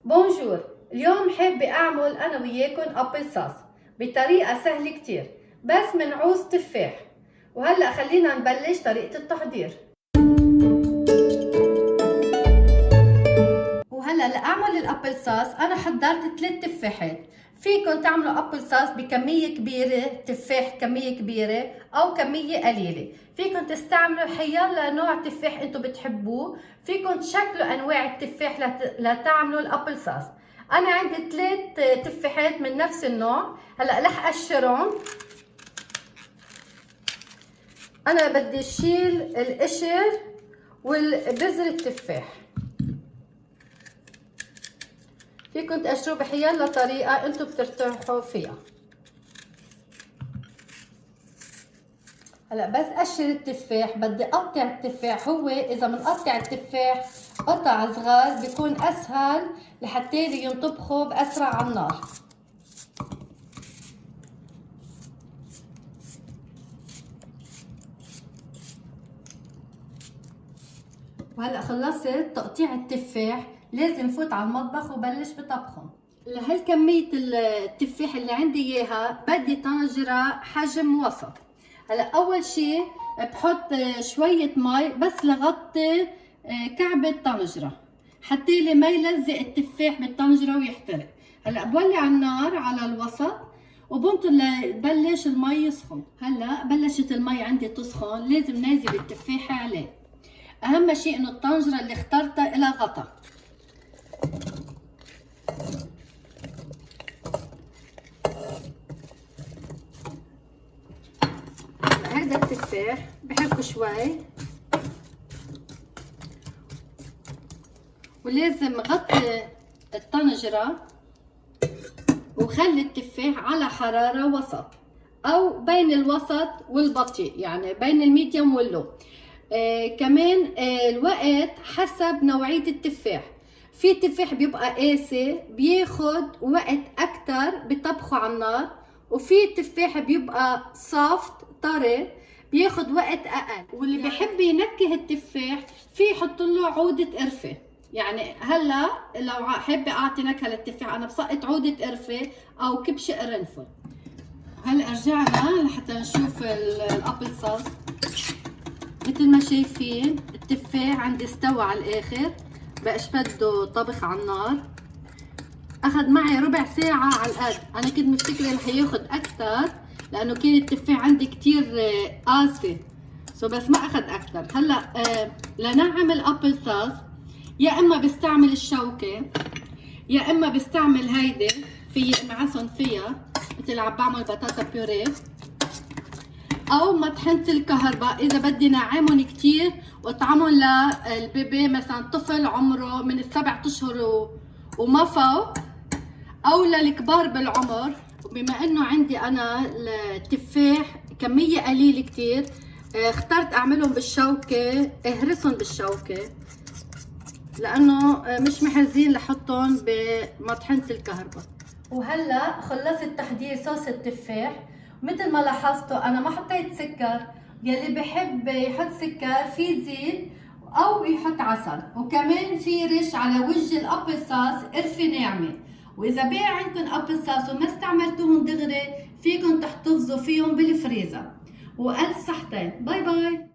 بونجور، اليوم حابة أعمل أنا وياكم أبل صوص بطريقة سهلة كتير، بس منعوز تفاح. وهلأ خلينا نبلش طريقة التحضير. وهلأ لأعمل الأبل صوص أنا حضرت 3 تفاحات. فيكن تعملوا أبل صوص بكمية كبيرة، تفاح كمية كبيرة أو كمية قليلة. فيكن تستعملوا حيالله نوع تفاح انتو بتحبوه. فيكن تشكلوا أنواع التفاح لتعملوا الأبل صوص. أنا عندي 3 تفاحات من نفس النوع. هلأ رح أقشرهم. أنا بدي أشيل القشر والبذر التفاح. فيكن تقشروه بحيالله طريقة انتو بترتاحوا فيها. هلا بس قشر التفاح بدي اقطع التفاح. هو اذا بنقطع التفاح قطع صغار بيكون اسهل لحتى ينطبخوا باسرع على النار. وهلا خلصت تقطيع التفاح، لازم فوت على المطبخ وبلش بطبخهم. لهالكمية التفاح اللي عندي اياها بدي طنجرة حجم وسط. هلا اول شي بحط شوية مي بس لغطي كعبة طنجرة حتى لي ما يلزق التفاح بالطنجرة ويحترق. هلا بولع النار على الوسط وبنطر لبلش المي يسخن. هلا بلشت المي عندي تسخن، لازم نازل التفاحة عليه. اهم شيء انه الطنجرة اللي اخترتها لها غطا. هذا التفاح بحبه شوي ولازم غطي الطنجرة وخلي التفاح على حرارة وسط او بين الوسط والبطيء، يعني بين الميديوم واللو. كمان الوقت حسب نوعية التفاح. في تفاح بيبقى قاسي بياخد وقت اكتر بطبخه على النار، وفي تفاح بيبقى سوفت طري بياخد وقت اقل. واللي بيحب ينكه التفاح في يحط له عودة قرفة. يعني هلا لو حابة اعطي نكهة للتفاح انا بسقط عودة قرفة او كبش قرنفل. هلا رجعنا لحتى نشوف الابل صوص. مثل ما شايفين التفاح عندي استوى على الاخر، بقاش بده طبخ على النار. اخذ معي ربع ساعة على القد. انا كنت مفتكرة رح ياخد اكتر لانه كان التفاح عندي كتير قاسي، بس ما اخذ اكتر. هلا لنعمل ابل صوص يا اما بستعمل الشوكة يا اما بستعمل هيدي في معصن فيها مثل عم بعمل بطاطا بيوريه، او مطحنة الكهرباء اذا بدي نعمهم كتير واطعمهم للبيبي، مثلا طفل عمره من ال7 اشهر وما فوق، او للكبار بالعمر. وبما انه عندي انا التفاح كمية قليلة كتير اخترت اعملهم بالشوكة، اهرسهم بالشوكة لانه مش محرزين لحطهم بمطحنة الكهرباء. وهلا خلصت تحضير صوص التفاح. مثل ما لاحظتوا انا ما حطيت سكر، يلي بحب يحط سكر في يزيد او يحط عسل. وكمان في رش على وجه الابل صوص قرفة ناعمة. واذا باقي عندكم ابل صوص وما استعملتوهم دغري فيكم تحتفظوا فيهم بالفريزر. والف صحتين. باي باي.